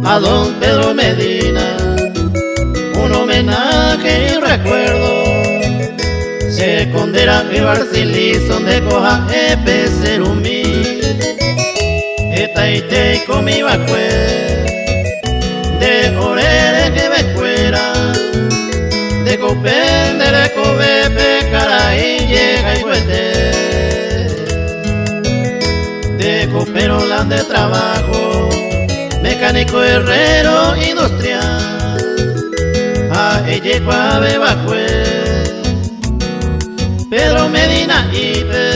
a don Pedro Medina, un homenaje y recuerdo. Se condera mi barcilizón de coja epe serumí, etaite y comi bacue, de orere que becuera, de copende de cobepe, caray llega y huete, de copero land de trabajo, mecánico herrero industrial, a ella cuave bacue, Pedro Medina Ipe,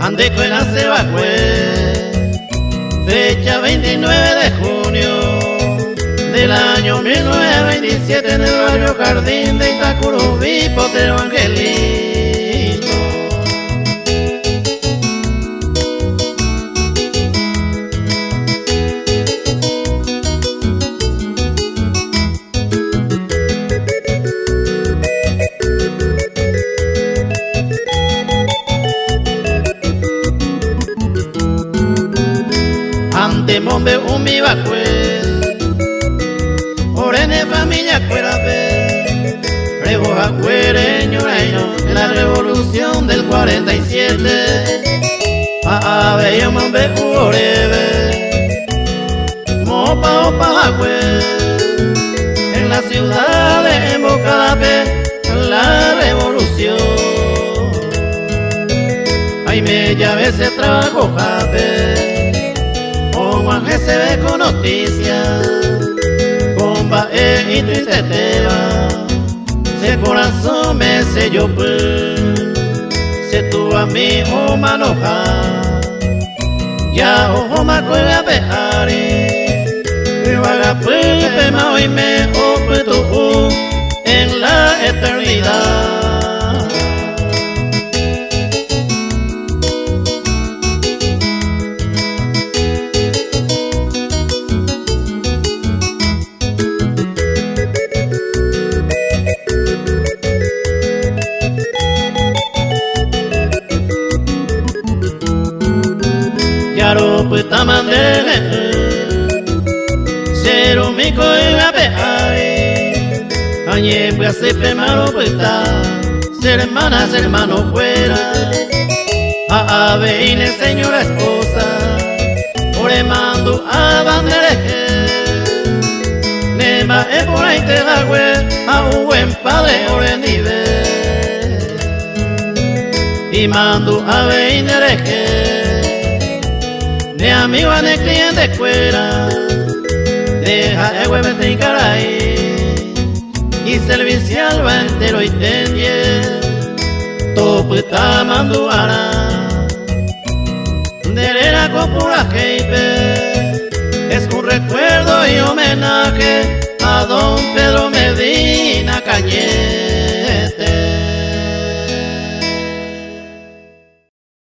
ande con la Sebacue, fecha 29 de junio del año 1927 en el barrio Jardín de Itacurubí, Potrero Angelito. Ante mombe umi bacue, orene familia cuerape, reboja cuereño reino de la revolución del 47. A bello mombe orebe, mopa opa jacue, en la ciudad de Embocape, la revolución. Ay me llave ese trabajo jape, Juanje se ve con noticias, bomba y tristeza, se corazón me selló se tuvo a mi o manoja, ya ojo ma cuega peari, me vaga pe ma hoy me opetu en la eternidad. Yaro puta mandele, cero mico y la peari, añe pues se pe malo puta, ser hermanas hermano fuera, a aveine señora esposa, ore mando a bandereje, nema e por ahí te la hue, a un buen padre ore nivel, y mando a veinereje. De amigo a de cliente fuera, deja el huevete y caray, y servicial va entero y tenye, toputa manduara, de la copura jeipe, es un recuerdo y homenaje a don Pedro Medina Cañé.